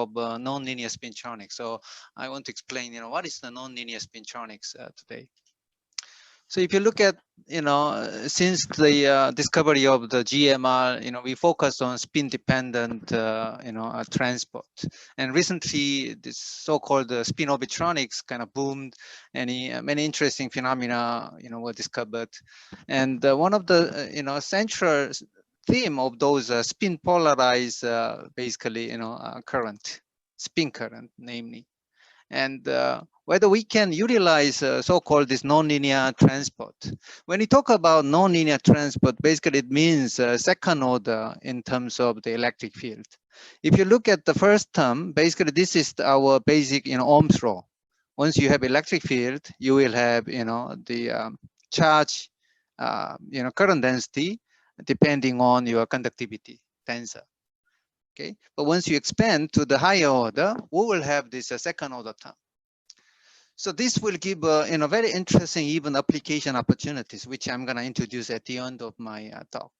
of nonlinear spintronics. So I want to explain, what is the nonlinear spintronics today. So if you look at, since the discovery of the GMR, we focused on spin-dependent, transport. And recently, this so-called spin-orbitronics kind of boomed. Many interesting phenomena, were discovered. And one of the, central theme of those spin polarized, basically, current, spin current, namely. And whether we can utilize so-called this nonlinear transport. When we talk about nonlinear transport, basically it means second order in terms of the electric field. If you look at the first term, basically this is our basic, Ohm's law. Once you have electric field, you will have, the charge, current density, depending on your conductivity tensor. Okay, but once you expand to the higher order, we will have this second order term. So this will give very interesting even application opportunities, which I'm going to introduce at the end of my talk.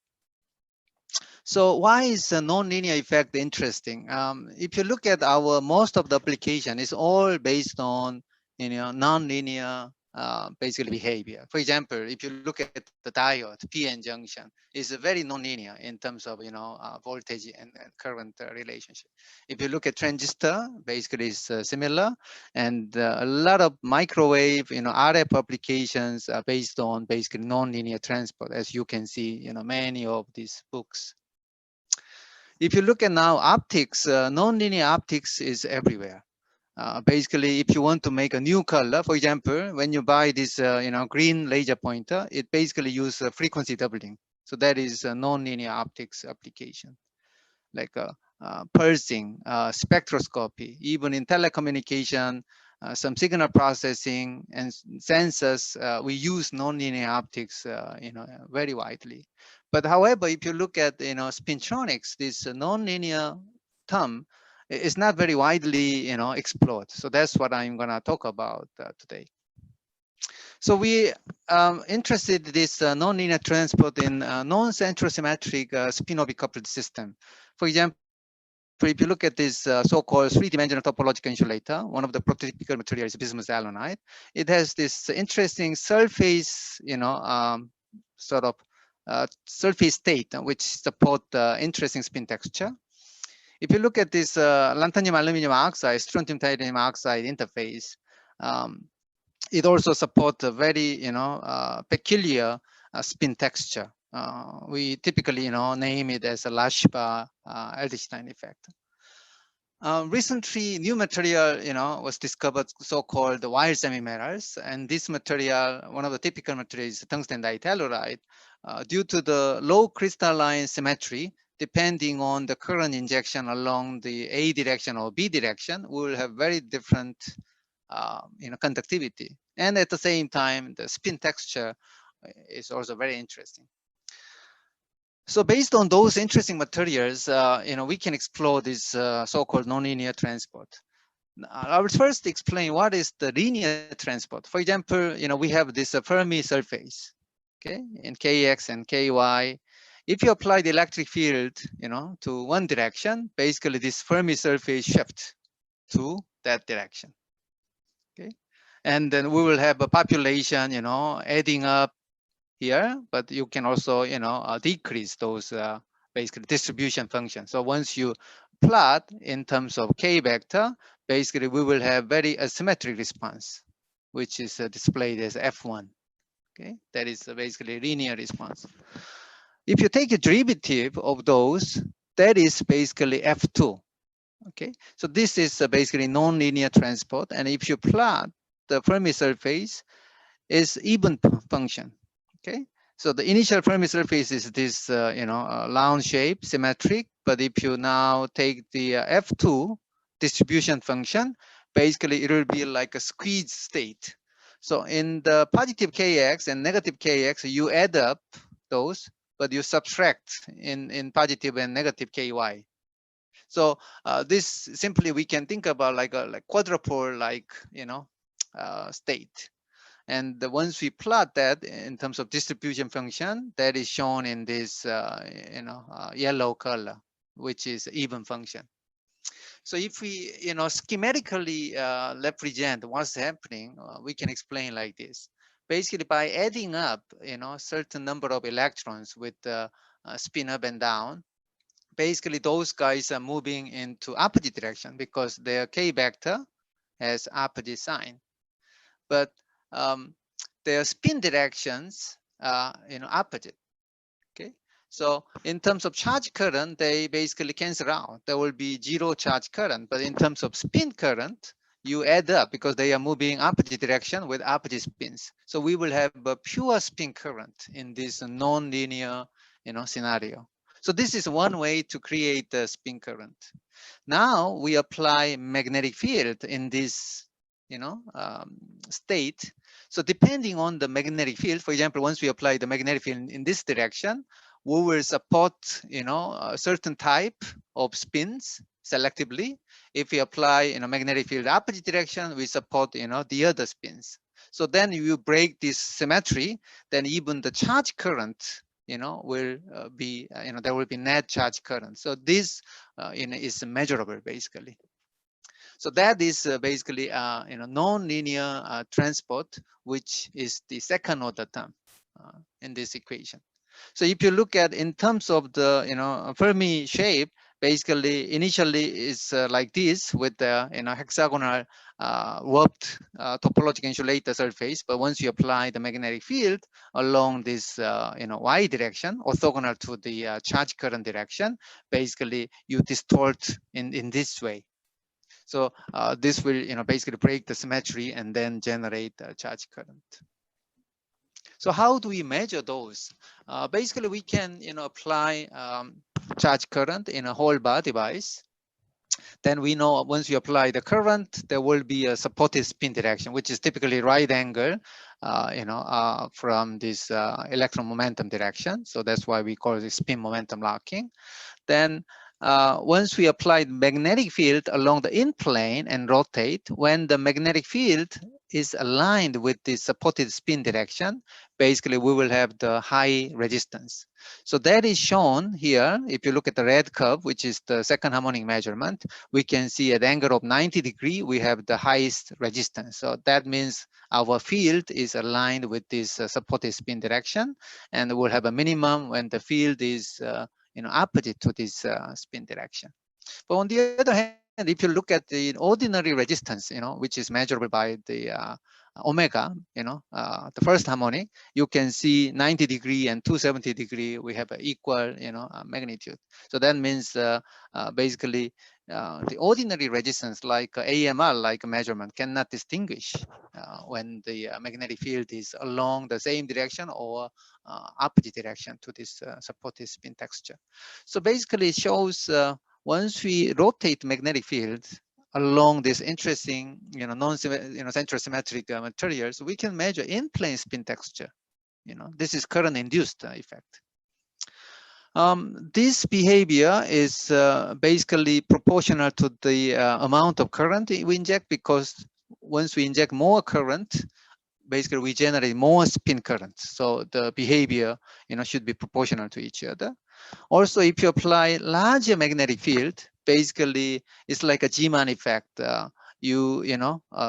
So why is the nonlinear effect interesting? If you look at our most of the application is all based on nonlinear basically behavior. For example, if you look at the diode PN junction, is very nonlinear in terms of voltage and current relationship. If you look at transistor, basically it's similar, and a lot of microwave RF applications are based on basically nonlinear transport, as you can see many of these books. If you look at now optics, nonlinear optics is everywhere. Basically, if you want to make a new color, for example, when you buy this, green laser pointer, it basically uses frequency doubling. So that is a nonlinear optics application, like pulsing, spectroscopy, even in telecommunication, some signal processing and sensors. We use nonlinear optics, very widely. But however, if you look at spintronics, this nonlinear term is not very widely explored. So that's what I'm going to talk about today. So we interested in this nonlinear transport in non-centrosymmetric spin-orbit coupled system. For example, if you look at this so-called three-dimensional topological insulator, one of the prototypical materials is bismuth alunite. It has this interesting surface, sort of surface state, which support interesting spin texture. If you look at this lanthanum aluminum oxide, strontium titanium oxide interface, it also supports a very, peculiar spin texture. We typically, name it as a Lashba Edelstein effect. Recently, new material, was discovered, so-called Weyl semimetals, and this material, one of the typical materials, is tungsten ditelluride. Due to the low crystalline symmetry, depending on the current injection along the A direction or B direction, we will have very different, conductivity. And at the same time, the spin texture is also very interesting. So based on those interesting materials, we can explore this so-called nonlinear transport. I will first explain what is the linear transport. For example, we have this Fermi surface, okay, in Kx and Ky. If you apply the electric field, to one direction, basically this Fermi surface shifts to that direction, okay? And then we will have a population, adding up here, but you can also, decrease those basically distribution functions. So once you plot in terms of K vector, basically we will have very asymmetric response, which is displayed as F1. Okay, that is basically linear response. If you take a derivative of those, that is basically F2. Okay, so this is basically nonlinear transport, and if you plot the Fermi surface, is even function. Okay, so the initial Fermi surface is this, round shape, symmetric. But if you now take the F2 distribution function, basically it will be like a squeeze state. So in the positive Kx and negative Kx, you add up those, but you subtract in positive and negative Ky. So this simply we can think about like a quadrupole state. And once we plot that in terms of distribution function, that is shown in this yellow color, which is even function. So if we, schematically represent what's happening, we can explain like this. Basically, by adding up, certain number of electrons with spin up and down, basically those guys are moving into opposite direction because their k vector has opposite sign. But their spin directions are, opposite. Okay, so in terms of charge current, they basically cancel out. There will be zero charge current, but in terms of spin current, you add up because they are moving opposite direction with opposite spins. So we will have a pure spin current in this non-linear, scenario. So this is one way to create the spin current. Now we apply magnetic field in this, state. So depending on the magnetic field, for example, once we apply the magnetic field in this direction, we will support, a certain type of spins selectively. If we apply, magnetic field opposite direction, we support, the other spins. So then you break this symmetry, then even the charge current, will be, there will be net charge current. So this, is measurable basically. So that is basically, non-linear transport, which is the second order term in this equation. So if you look at in terms of the, Fermi shape, basically initially is like this with the, hexagonal warped topological insulator surface. But once you apply the magnetic field along this, y direction, orthogonal to the charge current direction, basically you distort in this way. So this will, basically break the symmetry and then generate charge current. So how do we measure those? Basically, we can, apply charge current in a whole bar device. Then we know once you apply the current, there will be a supported spin direction, which is typically right angle, from this electron momentum direction. So that's why we call it spin momentum locking. Then once we apply the magnetic field along the in plane and rotate, when the magnetic field is aligned with the supported spin direction, basically we will have the high resistance. So that is shown here. If you look at the red curve, which is the second harmonic measurement, we can see at angle of 90 degrees, we have the highest resistance. So that means our field is aligned with this supported spin direction, and we'll have a minimum when the field is opposite to this spin direction. But on the other hand, if you look at the ordinary resistance, which is measurable by the omega, the first harmonic, you can see 90 degree and 270 degree, we have an equal, magnitude. So that means basically the ordinary resistance like AMR, like measurement, cannot distinguish when the magnetic field is along the same direction or opposite direction to this supported spin texture. So basically it shows once we rotate magnetic fields along this interesting, central symmetric materials, we can measure in-plane spin texture. This is current induced effect. This behavior is basically proportional to the amount of current we inject, because once we inject more current, basically we generate more spin current. So the behavior, should be proportional to each other. Also, if you apply larger magnetic field, basically it's like a G-man effect. You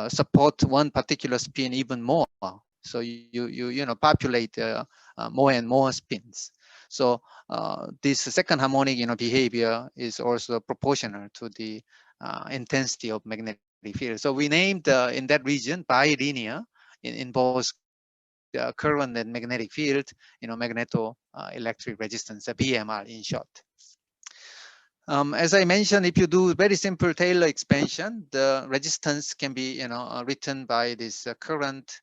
support one particular spin even more. So you populate more and more spins. So this second harmonic behavior is also proportional to the intensity of magnetic field. So we named in that region bilinear in both current and magnetic field, magnetoelectric resistance, BMR in short. As I mentioned, if you do very simple Taylor expansion, the resistance can be, written by this current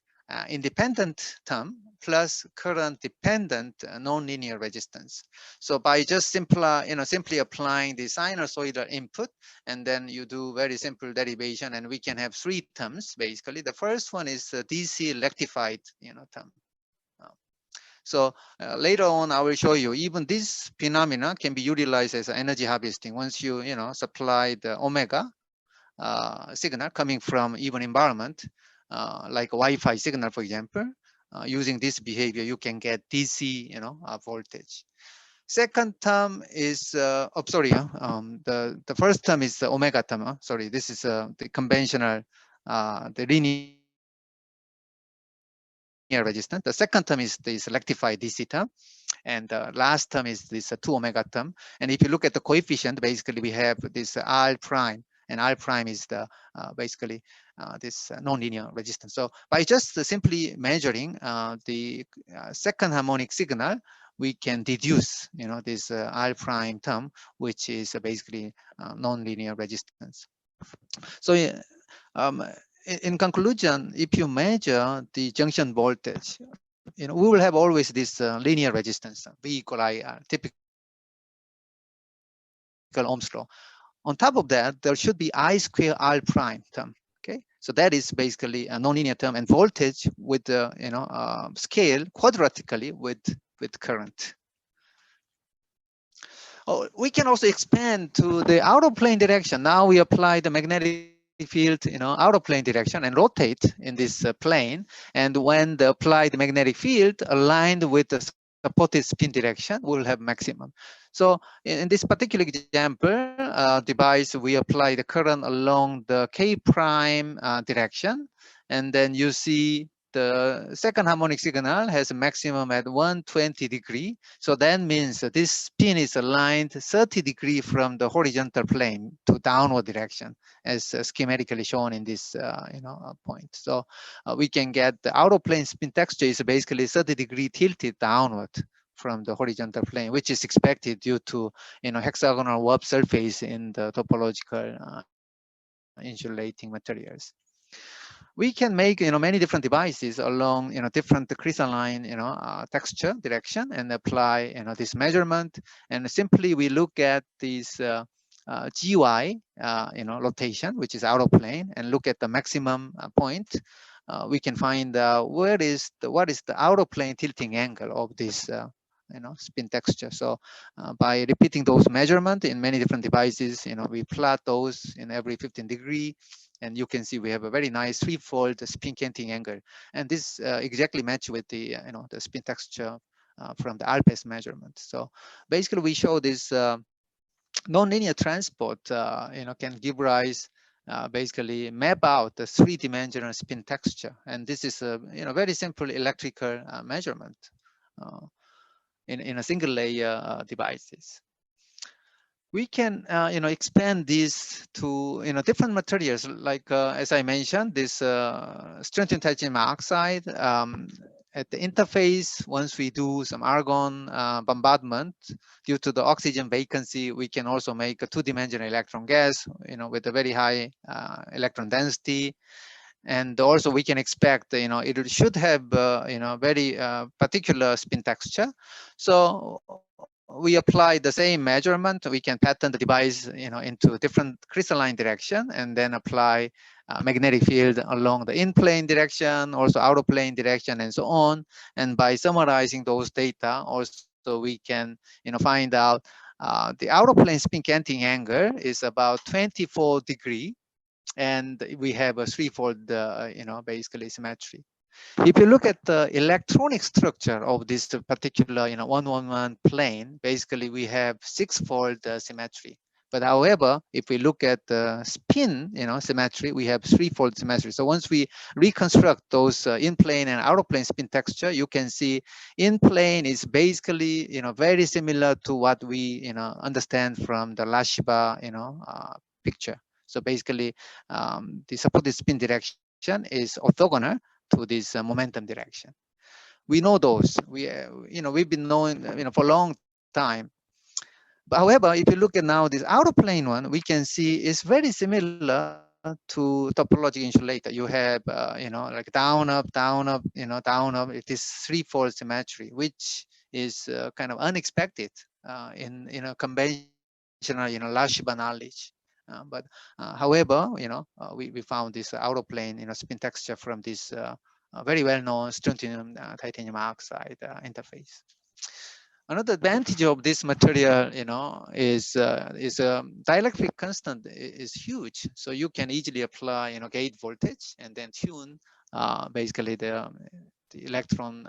independent term plus current dependent nonlinear resistance. So by just simply applying the sinusoidal input, and then you do very simple derivation, and we can have three terms basically. The first one is DC rectified, term. So later on, I will show you even this phenomena can be utilized as energy harvesting. Once you supply the omega signal coming from even environment, like Wi-Fi signal, for example, using this behavior, you can get DC voltage. Second term is, oh, sorry, the first term is the omega term. Sorry, this is the conventional, the linear resistance. The second term is the selectified DC term, and the last term is this 2 omega term. And if you look at the coefficient, basically we have this R prime, and R prime is the basically this nonlinear resistance. So by just simply measuring the second harmonic signal, we can deduce, this R prime term, which is basically nonlinear resistance. So in conclusion, if you measure the junction voltage, we will have always this linear resistance, V equal IR, typical Ohm's law. On top of that, there should be I square R prime term. Okay, so that is basically a nonlinear term, and voltage with the scale quadratically with current. Oh, we can also expand to the out of plane direction. Now we apply the magnetic field, out of plane direction and rotate in this plane. And when the applied magnetic field aligned with the supported spin direction, we will have maximum. So in this particular example device, we apply the current along the K prime direction. And then you see the second harmonic signal has a maximum at 120 degree. So that means that this spin is aligned 30 degree from the horizontal plane to downward direction, as schematically shown in this point. So we can get the outer plane spin texture is basically 30 degree tilted downward from the horizontal plane, which is expected due to hexagonal warp surface in the topological insulating materials. We can make many different devices along different crystalline texture direction and apply this measurement. And simply we look at this GY rotation, which is out of plane, and look at the maximum point. We can find what is the out of plane tilting angle of this spin texture. So by repeating those measurements in many different devices, we plot those in every 15 degree. And you can see we have a very nice threefold spin canting angle. And this exactly match with the, the spin texture from the RPS measurement. So basically we show this nonlinear transport, can give rise, basically map out the three-dimensional spin texture. And this is a, very simple electrical measurement in a single layer devices. We can, expand these to, different materials. Like as I mentioned, this strengthened titanium oxide. At the interface, once we do some argon bombardment due to the oxygen vacancy, we can also make a two-dimensional electron gas, with a very high electron density. And also we can expect, it should have, very particular spin texture. So we apply the same measurement. We can pattern the device, into different crystalline direction, and then apply magnetic field along the in-plane direction, also out-of-plane direction, and so on. And by summarizing those data, also we can, find out the out-of-plane spin canting angle is about 24 degree, and we have a threefold, basically symmetry. If you look at the electronic structure of this particular, 111 plane, basically we have six-fold symmetry. But however, if we look at the spin, symmetry, we have threefold symmetry. So once we reconstruct those in-plane and out-of-plane spin texture, you can see in-plane is basically, very similar to what we, understand from the Lashiba, picture. So basically, the supported spin direction is orthogonal to this momentum direction. We know those. We've been knowing, for a long time. But however, if you look at now this outer plane one, we can see it's very similar to topological insulator. You have, like down, up, down, up, down, up. It is threefold symmetry, which is kind of unexpected in a conventional, Lashiba knowledge. But however, we found this outer plane, spin texture from this very well-known strontium titanium oxide interface. Another advantage of this material, is dielectric constant is huge. So you can easily apply, gate voltage and then tune basically the electron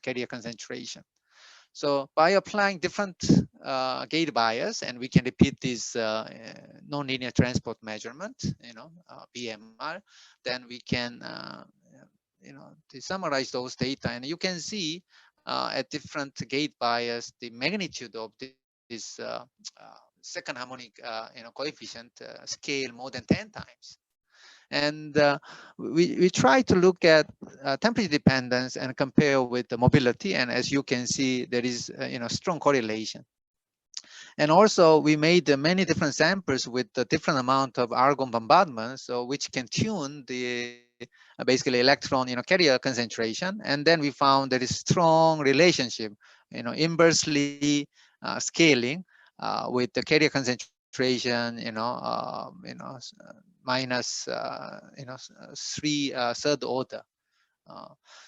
carrier concentration. So by applying different gate bias, and we can repeat this nonlinear transport measurement, BMR, then we can to summarize those data, and you can see at different gate bias the magnitude of this second harmonic coefficient scale more than 10 times. And we try to look at temperature dependence and compare with the mobility, and as you can see, there is strong correlation. And also we made many different samples with the different amount of argon bombardment, so which can tune the basically electron carrier concentration. And then we found there is strong relationship inversely scaling with the carrier concentration minus 3 third order.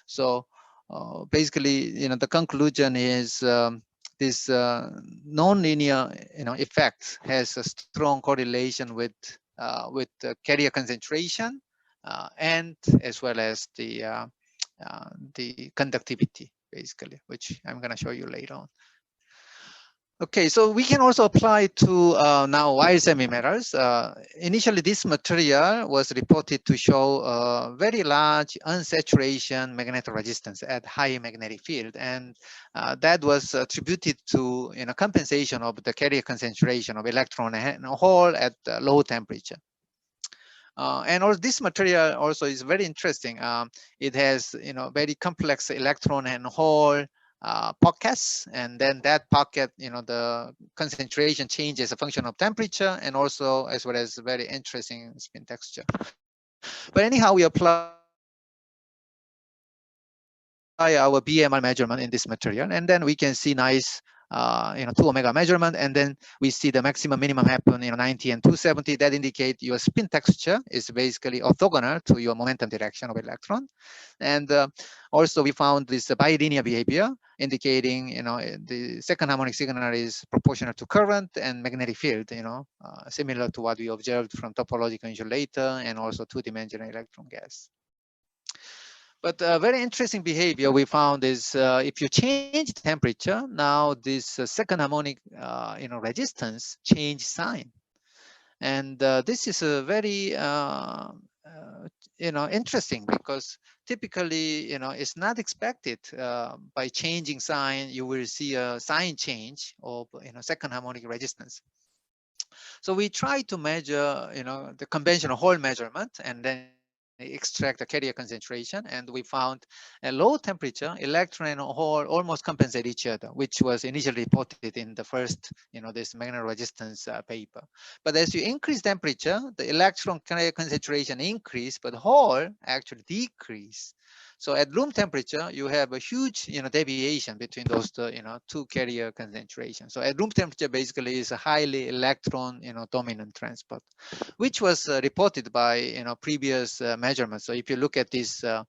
So basically the conclusion is this nonlinear effect has a strong correlation with the carrier concentration and as well as the conductivity, basically, which I'm going to show you later on. Okay, so we can also apply to now Weyl semimetals. Initially, this material was reported to show very large unsaturation magnetoresistance at high magnetic field, and that was attributed to compensation of the carrier concentration of electron and hole at low temperature. And also this material also is very interesting. It has very complex electron and hole pockets, and then that pocket, the concentration changes as a function of temperature, and also as well as very interesting spin texture. But anyhow, we apply our BMR measurement in this material, and then we can see nice 2 omega measurement, and then we see the maximum minimum happen 90 and 270. That indicate your spin texture is basically orthogonal to your momentum direction of electron. And also we found this bilinear behavior, indicating the second harmonic signal is proportional to current and magnetic field, similar to what we observed from topological insulator and also two-dimensional electron gas. But very interesting behavior we found is if you change temperature, now this second harmonic resistance change sign. And this is a very interesting, because typically it's not expected by changing sign you will see a sign change of second harmonic resistance. So we try to measure the conventional hole measurement, and then extract the carrier concentration, and we found at low temperature electron and hole almost compensate each other, which was initially reported in the first this magnetoresistance paper. But as you increase temperature, the electron carrier concentration increase, but hole actually decrease. So at room temperature, you have a huge deviation between those two carrier concentrations. So at room temperature basically is a highly electron dominant transport, which was reported by previous measurements. So if you look at this the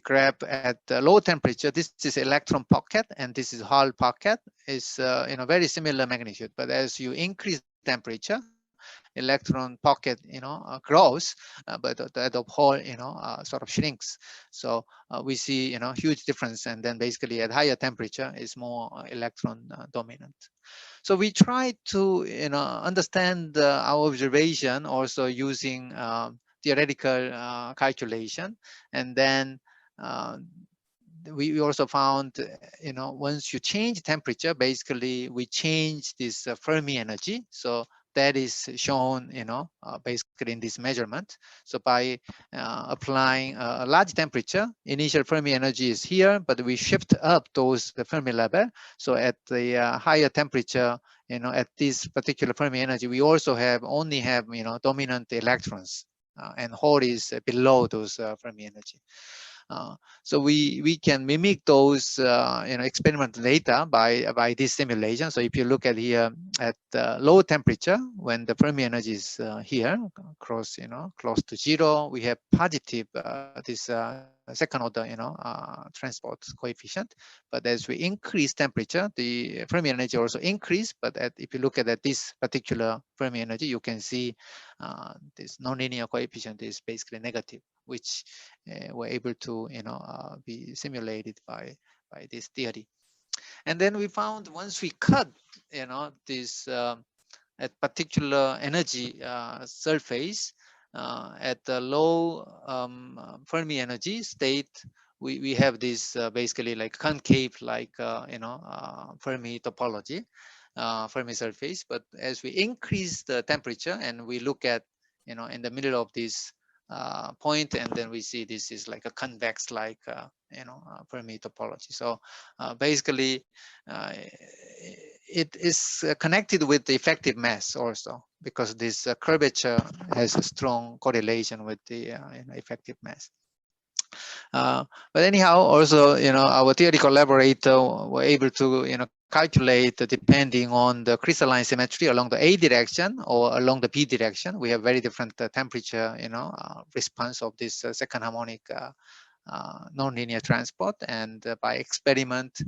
graph at low temperature, this is electron pocket and this is Hall pocket, is very similar magnitude. But as you increase temperature, electron pocket grows, but that of Hall sort of shrinks. So we see huge difference, and then basically at higher temperature is more electron dominant. So we try to understand our observation also using theoretical calculation, and then we also found once you change temperature, basically we change this Fermi energy. So that is shown basically in this measurement. So by applying a large temperature, initial Fermi energy is here, but we shift up those the Fermi level. So at the higher temperature, at this particular Fermi energy, we also only have dominant electrons, and hole is below those Fermi energy. So we can mimic those experimental data by this simulation. So if you look at here at low temperature, when the Fermi energy is here close to zero, we have positive this second order, transport coefficient. But as we increase temperature, the Fermi energy also increase. But if you look at this particular Fermi energy, you can see this nonlinear coefficient is basically negative, which we're able to, be simulated by this theory. And then we found once we cut, this at particular energy surface at the low Fermi energy state, we have this basically like concave, like Fermi topology, Fermi surface. But as we increase the temperature and we look at, in the middle of this point, and then we see this is like a convex, like Fermi topology. So basically, it is connected with the effective mass also, because this curvature has a strong correlation with the effective mass. But anyhow, also, our theory collaborator were able to, calculate depending on the crystalline symmetry along the A direction or along the B direction. We have very different temperature, response of this second harmonic nonlinear transport. And by experiment,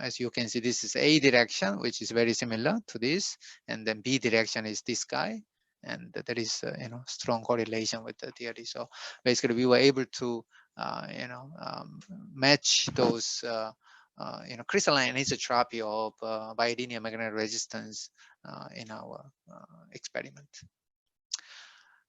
as you can see, this is A direction, which is very similar to this, and then B direction is this guy, and there is strong correlation with the theory. So basically, we were able to match those crystalline anisotropy of bilinear magnetic resistance in our experiment.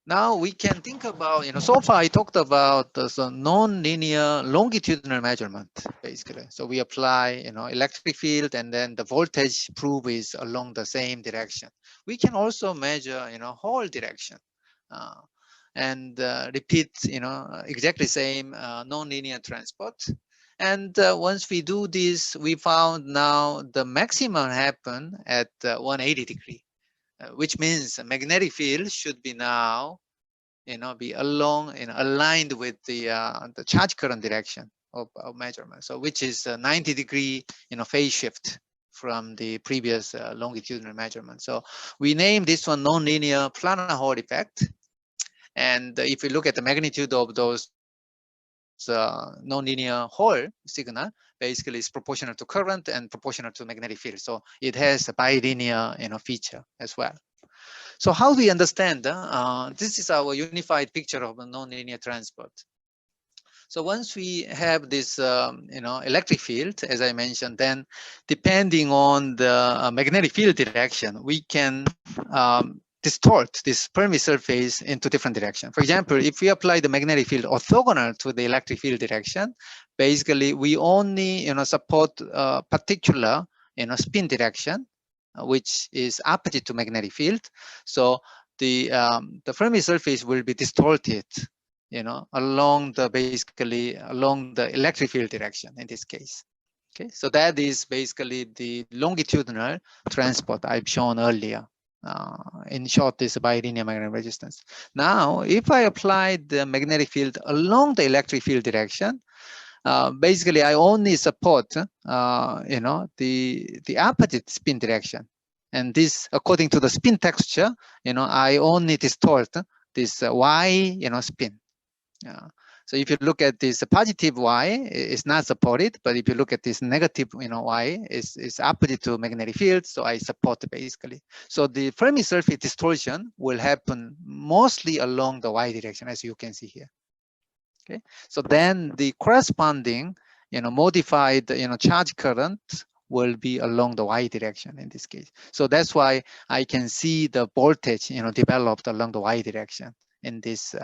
Now we can think about, so far I talked about the non-linear longitudinal measurement, basically. So we apply, electric field, and then the voltage probe is along the same direction. We can also measure, whole direction and repeat, exactly same non-linear transport. And once we do this, we found now the maximum happen at 180 degree. Which means a magnetic field should be now, be along, aligned with the charge current direction of measurement. So which is 90 degree, phase shift from the previous longitudinal measurement. So we name this one nonlinear planar Hall effect. And if we look at the magnitude of those nonlinear Hall signal, basically is proportional to current and proportional to magnetic field. So it has a bilinear, feature as well. So how do we understand? This is our unified picture of a nonlinear transport. So once we have this, electric field, as I mentioned, then depending on the magnetic field direction, we can distort this Fermi surface into different direction. For example, if we apply the magnetic field orthogonal to the electric field direction, basically we only, support particular, spin direction, which is opposite to magnetic field. So the Fermi surface will be distorted, along the electric field direction in this case. Okay, so that is basically the longitudinal transport I've shown earlier. In short, this bilinear magnetic resistance. Now, if I apply the magnetic field along the electric field direction, basically I only support the opposite spin direction, and this according to the spin texture, I only distort this y spin. So if you look at this positive y, it's not supported, but if you look at this negative y, is opposite to magnetic field, so I support basically. So the Fermi surface distortion will happen mostly along the y direction, as you can see here. Okay, so then the corresponding, modified, charge current will be along the y direction in this case. So that's why I can see the voltage, developed along the y direction in this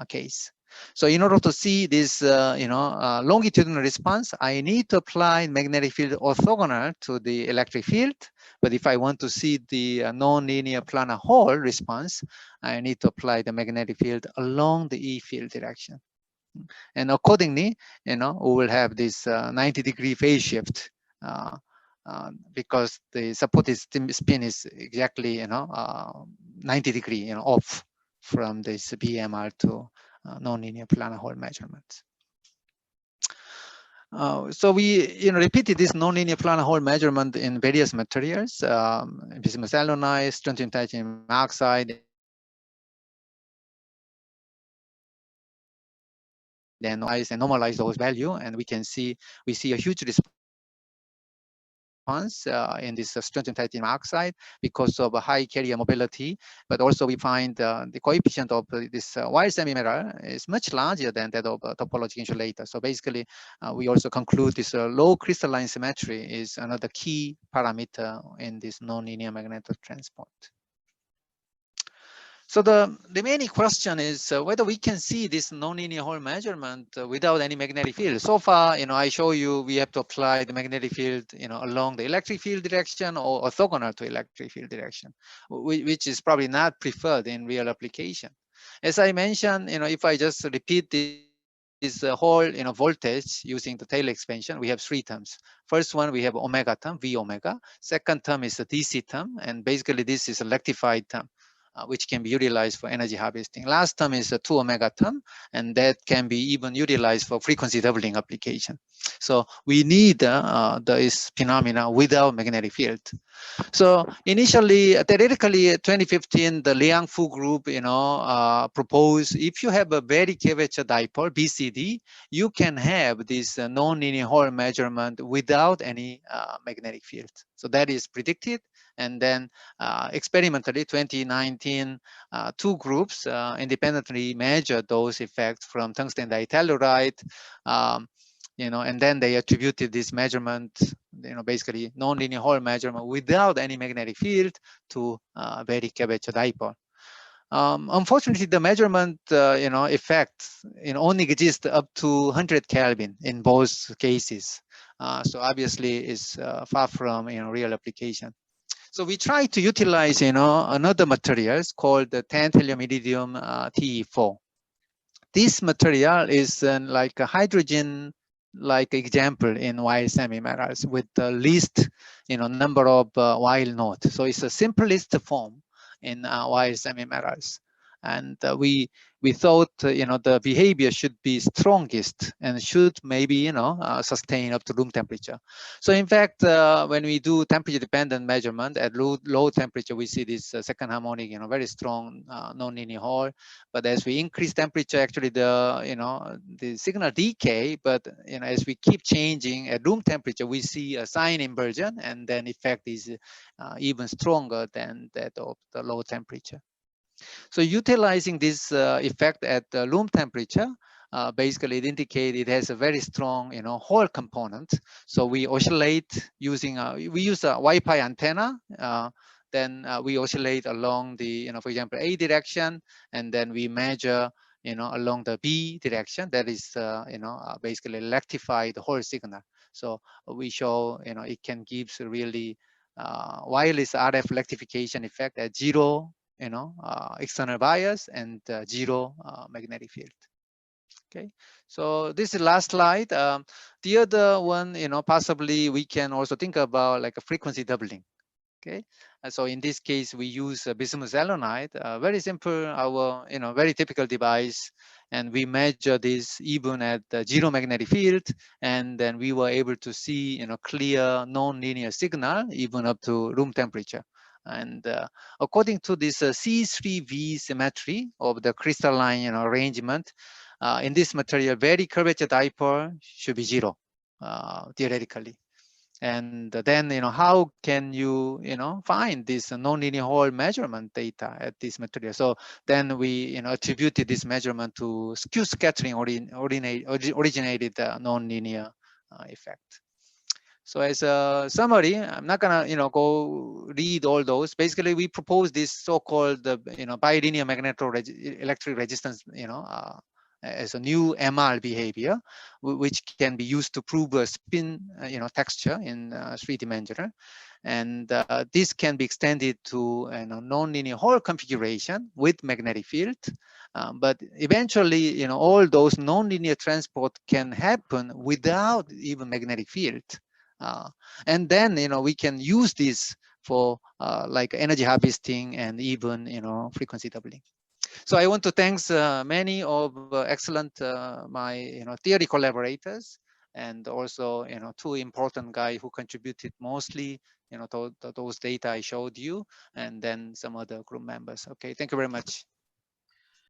case. So in order to see this, longitudinal response, I need to apply magnetic field orthogonal to the electric field. But if I want to see the nonlinear planar Hall response, I need to apply the magnetic field along the E field direction. And accordingly, we will have this 90-degree phase shift because the supported spin is exactly, 90-degree, off from this BMR to nonlinear planar Hall measurements. So we repeated this nonlinear planar Hall measurement in various materials, bismuth-selenide, strontium titanium oxide, then normalize those value, and we see a huge response in this strontium titanium oxide because of a high carrier mobility. But also we find the coefficient of this Weyl semimetal is much larger than that of topological insulator. So basically, we also conclude this low crystalline symmetry is another key parameter in this nonlinear magnetic transport. So the remaining question is whether we can see this nonlinear Hall measurement without any magnetic field. So far, I show you we have to apply the magnetic field, along the electric field direction or orthogonal to electric field direction, which is probably not preferred in real application. As I mentioned, if I just repeat this whole, voltage using the Taylor expansion, we have three terms. First one, we have omega term, V omega. Second term is the DC term, and basically this is a rectified term. Which can be utilized for energy harvesting. Last term is a 2 omega term, and that can be even utilized for frequency doubling application. So we need this phenomena without magnetic field. So initially, theoretically, 2015, the Liang Fu group, proposed if you have a very curvature dipole, BCD, you can have this nonlinear Hall measurement without any magnetic field. So that is predicted. And then experimentally, 2019, two groups independently measured those effects from tungsten ditelluride. And then they attributed this measurement, basically nonlinear Hall measurement without any magnetic field to very curvature dipole. Unfortunately, the measurement, effect, only exists up to 100 Kelvin in both cases. So obviously, it's far from real application. So we try to utilize, another materials called the tantalum iridium Te4. This material is like a hydrogen-like example in Weyl semimetals with the least, number of Weyl nodes. So it's a simplest form in Weyl semimetals. And we thought, the behavior should be strongest and should maybe, sustain up to room temperature. So in fact, when we do temperature-dependent measurement at low temperature, we see this second harmonic, very strong nonlinear Hall. But as we increase temperature, actually the signal decay. But as we keep changing at room temperature, we see a sign inversion, and then effect is even stronger than that of the low temperature. So utilizing this effect at room temperature, basically it indicates it has a very strong, Hall component. So we oscillate using, we use a Wi-Fi antenna. Then we oscillate along the, for example, A direction, and then we measure, along the B direction. That is, basically rectify the Hall signal. So we show, it can give really wireless RF rectification effect at zero, external bias and zero magnetic field. Okay, so this is the last slide. The other one, possibly we can also think about like a frequency doubling. Okay, and so in this case we use bismuth selenide, very simple, our very typical device, and we measure this even at zero magnetic field, and then we were able to see clear non-linear signal even up to room temperature. And according to this C3V symmetry of the crystalline arrangement, in this material, very curvature dipole should be zero, theoretically. And then, how can you, find this nonlinear Hall measurement data at this material? So then we, attributed this measurement to skew scattering originated nonlinear effect. So as a summary, I'm not gonna, go read all those. Basically, we propose this so-called, bilinear magnetoelectric resistance, as a new MR behavior, which can be used to prove a spin, texture in 3D. And this can be extended to a nonlinear Hall configuration with magnetic field. But eventually, all those nonlinear transport can happen without even magnetic field. And then, we can use this for like energy harvesting and even, frequency doubling. So I want to thank many of excellent my theory collaborators, and also two important guys who contributed mostly to those data I showed you, and then some other group members. Okay, thank you very much.